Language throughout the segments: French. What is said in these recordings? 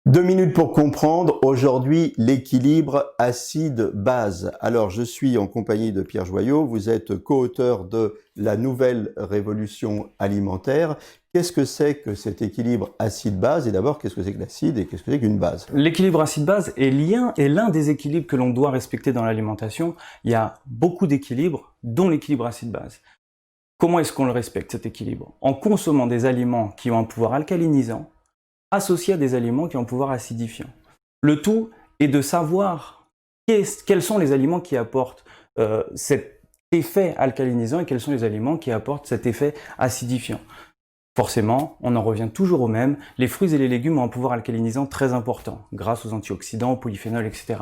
2 minutes pour comprendre, aujourd'hui, l'équilibre acide-base. Alors, je suis en compagnie de Pierre Joyaux, vous êtes co-auteur de La Nouvelle Révolution Alimentaire. Qu'est-ce que c'est que cet équilibre acide-base? Et d'abord, qu'est-ce que c'est que l'acide et qu'est-ce que c'est qu'une base? L'équilibre acide-base est l'un des équilibres que l'on doit respecter dans l'alimentation. Il y a beaucoup d'équilibres, dont l'équilibre acide-base. Comment est-ce qu'on le respecte, cet équilibre? En consommant des aliments qui ont un pouvoir alcalinisant, associés à des aliments qui ont un pouvoir acidifiant. Le tout est de savoir quels sont les aliments qui apportent cet effet alcalinisant et quels sont les aliments qui apportent cet effet acidifiant. Forcément, on en revient toujours au même, les fruits et les légumes ont un pouvoir alcalinisant très important, grâce aux antioxydants, aux polyphénols, etc.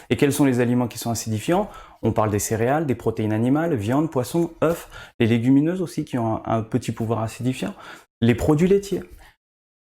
Et quels sont les aliments qui sont acidifiants? On parle des céréales, des protéines animales, viande, poisson, œufs, les légumineuses aussi qui ont un petit pouvoir acidifiant, les produits laitiers.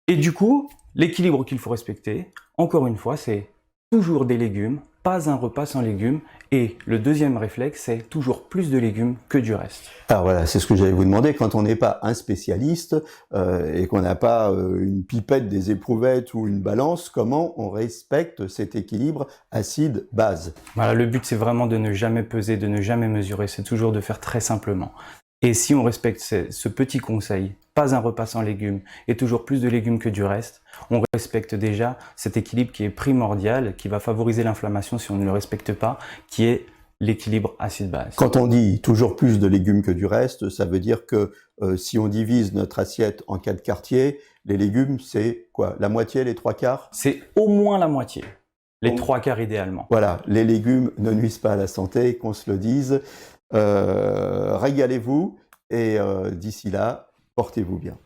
Et du coup, l'équilibre qu'il faut respecter, encore une fois, c'est toujours des légumes, pas un repas sans légumes, et le deuxième réflexe, c'est toujours plus de légumes que du reste. Alors voilà, c'est ce que j'allais vous demander, quand on n'est pas un spécialiste et qu'on n'a pas une pipette, des éprouvettes ou une balance, comment on respecte cet équilibre acide-base? Voilà, le but c'est vraiment de ne jamais peser, de ne jamais mesurer, c'est toujours de faire très simplement. Et si on respecte ce petit conseil, pas un repas sans légumes et toujours plus de légumes que du reste, on respecte déjà cet équilibre qui est primordial, qui va favoriser l'inflammation si on ne le respecte pas, qui est l'équilibre acide-base. Quand on dit toujours plus de légumes que du reste, ça veut dire que si on divise notre assiette en 4 quartiers, les légumes c'est quoi? La moitié, les 3/4? C'est au moins la moitié, les 3/4 idéalement. Voilà, les légumes ne nuisent pas à la santé, qu'on se le dise. Régalez-vous et d'ici là, portez-vous bien.